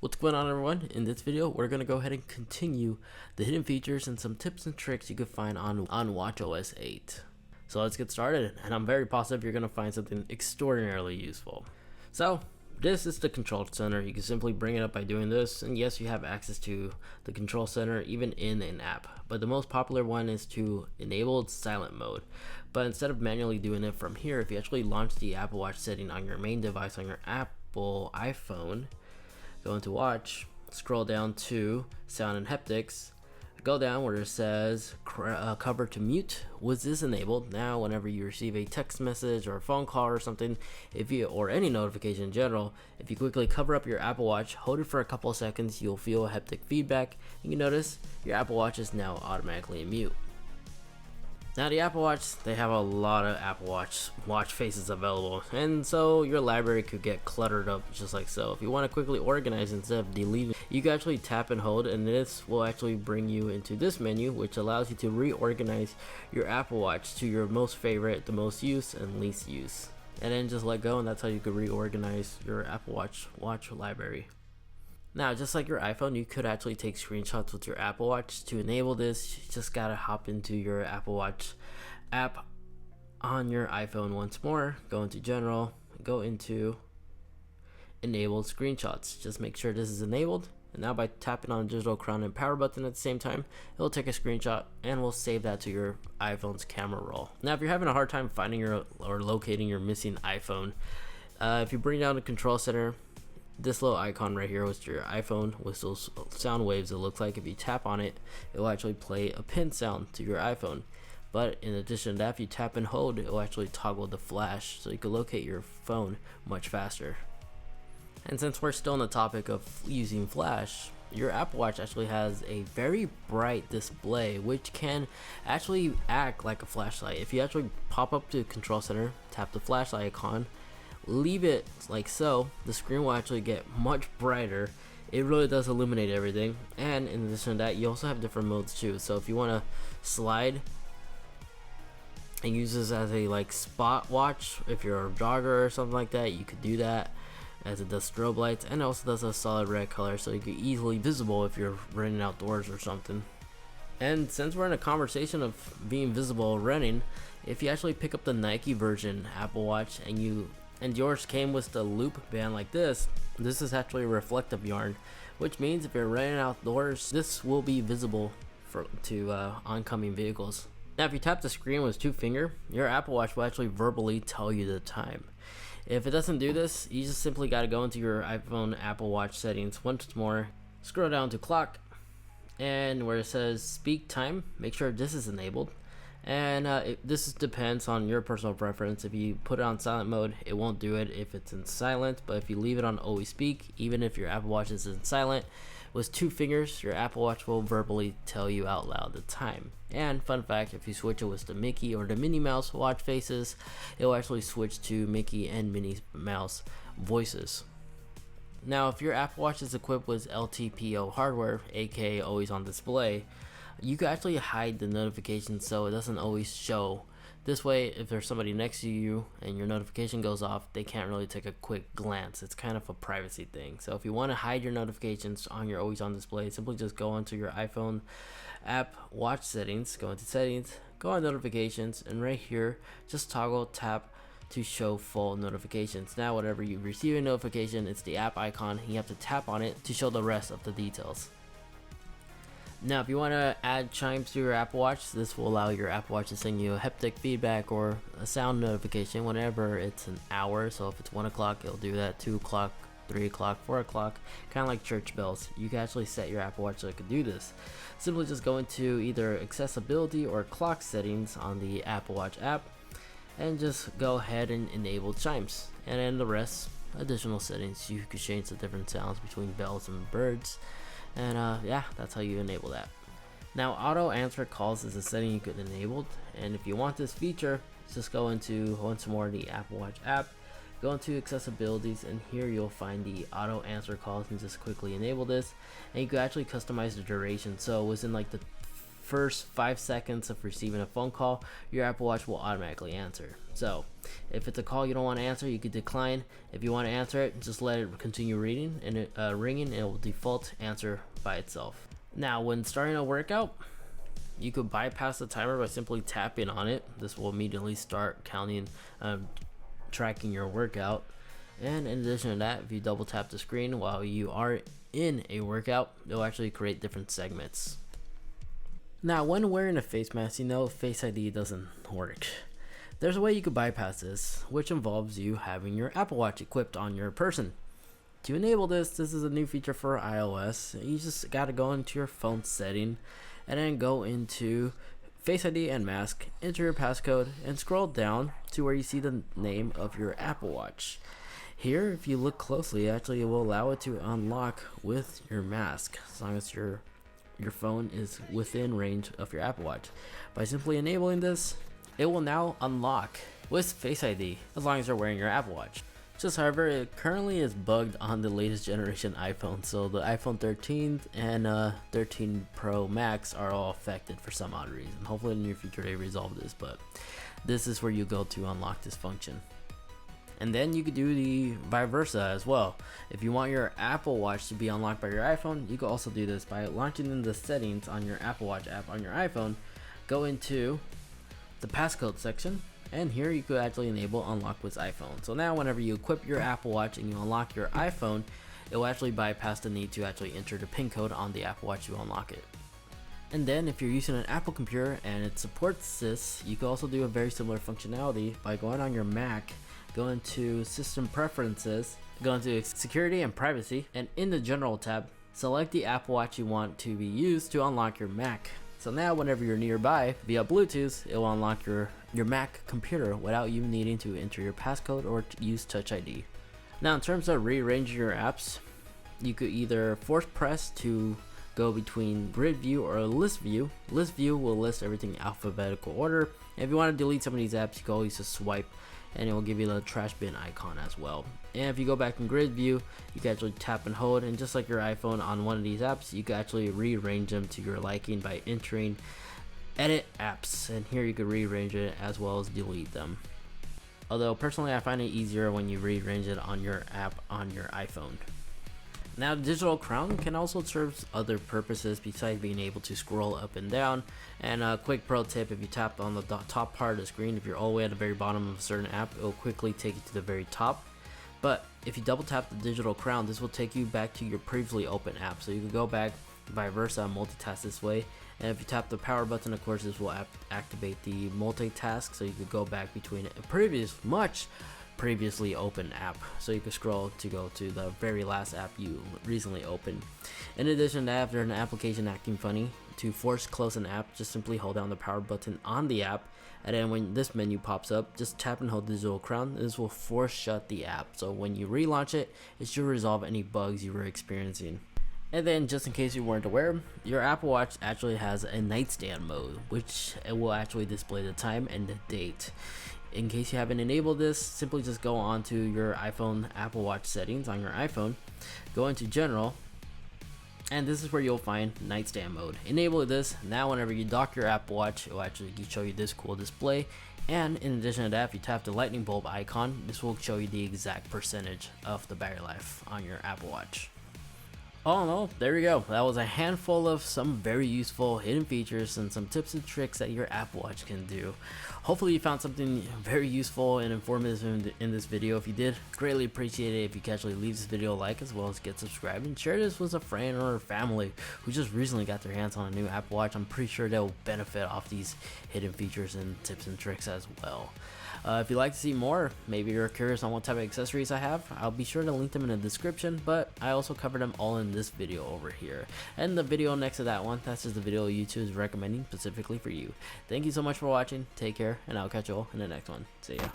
What's going on, everyone? In this video we're going to go ahead and continue the hidden features and some tips and tricks you could find on WatchOS 8. So let's get started, and I'm very positive you're going to find something extraordinarily useful. So this is the control center. You can simply bring it up by doing this, and yes, you have access to the control center even in an app, but the most popular one is to enable silent mode. But instead of manually doing it from here, if you actually launch the Apple Watch setting on your main device on your Apple iPhone, go into watch, scroll down to sound and haptics, go down where it says cover to mute. Was this enabled? Now whenever you receive a text message or a phone call or something, or any notification in general, if you quickly cover up your Apple Watch, hold it for a couple of seconds, you'll feel a haptic feedback, and you notice your Apple Watch is now automatically in mute. Now the Apple Watch, they have a lot of Apple Watch faces available, and so your library could get cluttered up just like so. If you want to quickly organize instead of deleting, you can actually tap and hold, and this will actually bring you into this menu, which allows you to reorganize your Apple Watch to your most favorite, the most used, and least used. And then just let go, and that's how you could reorganize your Apple Watch library. Now, just like your iPhone, you could actually take screenshots with your Apple Watch. To enable this, you just gotta hop into your Apple Watch app on your iPhone once more, go into General, go into Enabled Screenshots. Just make sure this is enabled, and now by tapping on the digital crown and power button at the same time, it'll take a screenshot and we'll save that to your iPhone's camera roll. Now, if you're having a hard time finding or locating your missing iPhone, if you bring down the control center, this little icon right here was your iPhone with those sound waves. It looks like if you tap on it, it will actually play a pin sound to your iPhone. But in addition to that, if you tap and hold, it will actually toggle the flash, so you can locate your phone much faster. And since we're still on the topic of using flash, your Apple Watch actually has a very bright display which can actually act like a flashlight. If you actually pop up to the control center, tap the flashlight icon, leave it like so, the screen will actually get much brighter. It really does illuminate everything, and in addition to that, you also have different modes too. So if you want to slide and use this as a spot watch, if you're a jogger or something like that, you could do that, as it does strobe lights, and it also does a solid red color, so you can easily visible if you're running outdoors or something. And since we're in a conversation of being visible running, if you actually pick up the Nike version Apple Watch and yours came with the loop band like this is actually a reflective yarn, which means if you're running outdoors, this will be visible to oncoming vehicles. Now, if you tap the screen with 2-finger, your Apple Watch will actually verbally tell you the time. If it doesn't do this, you just simply got to go into your iPhone Apple Watch settings once more, scroll down to clock, and where it says speak time, make sure this is enabled. And this depends on your personal preference. If you put it on silent mode, it won't do it if it's in silent, but if you leave it on always speak, even if your Apple Watch is in silent, with 2 fingers, your Apple Watch will verbally tell you out loud the time. And fun fact, if you switch it with the Mickey or the Minnie Mouse watch faces, it will actually switch to Mickey and Minnie Mouse voices. Now, if your Apple Watch is equipped with LTPO hardware, aka always on display, you can actually hide the notifications so it doesn't always show. This way, if there's somebody next to you and your notification goes off, they can't really take a quick glance. It's kind of a privacy thing. So if you want to hide your notifications on your always on display, simply just go onto your iPhone app watch settings, go into settings, go on notifications, and right here, just tap to show full notifications. Now whenever you receive a notification, it's the app icon. You have to tap on it to show the rest of the details. Now, if you want to add chimes to your Apple Watch, this will allow your Apple Watch to send you a haptic feedback or a sound notification whenever it's an hour. So if it's 1 o'clock, it'll do that, 2 o'clock, 3 o'clock, 4 o'clock, kind of like church bells. You can actually set your Apple Watch so it can do this. Simply just go into either accessibility or clock settings on the Apple Watch app and just go ahead and enable chimes. And then the rest, additional settings, you can change the different sounds between bells and birds. And yeah, that's how you enable that. Now, auto answer calls is a setting you could enable, and if you want this feature, just go into once more the Apple Watch app, go into accessibilities, and here you'll find the auto answer calls, and just quickly enable this. And you can actually customize the duration, so within like the first 5 seconds of receiving a phone call, your Apple Watch will automatically answer. So if it's a call you don't want to answer, you could decline. If you want to answer it, just let it continue reading and ringing, and it will default answer by itself. Now when starting a workout, you could bypass the timer by simply tapping on it. This will immediately start counting, tracking your workout. And in addition to that, if you double tap the screen while you are in a workout, it'll actually create different segments. Now when wearing a face mask, you know Face ID doesn't work. There's a way you could bypass this, which involves you having your Apple Watch equipped on your person. To enable this is a new feature for iOS. You just gotta go into your phone setting and then go into Face ID and mask, enter your passcode, and scroll down to where you see the name of your Apple Watch. Here, if you look closely, actually it will allow it to unlock with your mask, as long as your phone is within range of your Apple Watch. By simply enabling this, it will now unlock with Face ID, as long as you're wearing your Apple Watch. Just however, it currently is bugged on the latest generation iPhone, so the iPhone 13 and 13 Pro Max are all affected for some odd reason. Hopefully in the near future they resolve this, but this is where you go to unlock this function. And then you could do the vice versa as well. If you want your Apple Watch to be unlocked by your iPhone, you can also do this by launching in the settings on your Apple Watch app on your iPhone. Go into the passcode section, and here you could actually enable unlock with iPhone. So now whenever you equip your Apple Watch and you unlock your iPhone, it will actually bypass the need to actually enter the PIN code on the Apple Watch to unlock it. And then if you're using an Apple computer and it supports this, you can also do a very similar functionality by going on your Mac, go into System Preferences, go into Security and Privacy, and in the General tab, select the Apple Watch you want to be used to unlock your Mac. So now whenever you're nearby via Bluetooth, it will unlock your Mac computer without you needing to enter your passcode or use Touch ID. Now in terms of rearranging your apps, you could either force press to go between grid view or list view. List view will list everything in alphabetical order. And if you want to delete some of these apps, you can always just swipe and it will give you the trash bin icon as well. And if you go back in grid view, you can actually tap and hold, and just like your iPhone on one of these apps, you can actually rearrange them to your liking by entering edit apps, and here you can rearrange it as well as delete them. Although personally I find it easier when you rearrange it on your app on your iPhone. Now the digital crown can also serve other purposes besides being able to scroll up and down. And a quick pro tip, if you tap on the top part of the screen, if you're all the way at the very bottom of a certain app, it will quickly take you to the very top. But if you double tap the digital crown, this will take you back to your previously open app. So you can go back vice versa, multitask this way. And if you tap the power button, of course, this will activate the multitask, so you could go back between a previously open app, so you can scroll to go to the very last app you recently opened. In addition to that, if there's an application acting funny, to force close an app, just simply hold down the power button on the app, and then when this menu pops up, just tap and hold digital crown. This will force shut the app, so when you relaunch it, it should resolve any bugs you were experiencing. And then, just in case you weren't aware, your Apple Watch actually has a nightstand mode, which it will actually display the time and the date. In case you haven't enabled this, simply just go on to your iPhone Apple Watch settings on your iPhone, go into General, and this is where you'll find nightstand mode. Enable this. Now whenever you dock your Apple Watch, it will actually show you this cool display. And in addition to that, if you tap the lightning bulb icon, this will show you the exact percentage of the battery life on your Apple Watch. All in all, there we go. That was a handful of some very useful hidden features and some tips and tricks that your Apple Watch can do. Hopefully you found something very useful and informative in this video. If you did, greatly appreciate it if you could actually leave this video a like, as well as get subscribed and share this with a friend or family who just recently got their hands on a new Apple Watch. I'm pretty sure they'll benefit off these hidden features and tips and tricks as well. If you'd like to see more, maybe you're curious on what type of accessories I have, I'll be sure to link them in the description, but I also cover them all in this video over here. And the video next to that one, that's just the video YouTube is recommending specifically for you. Thank you so much for watching, take care, and I'll catch you all in the next one. See ya.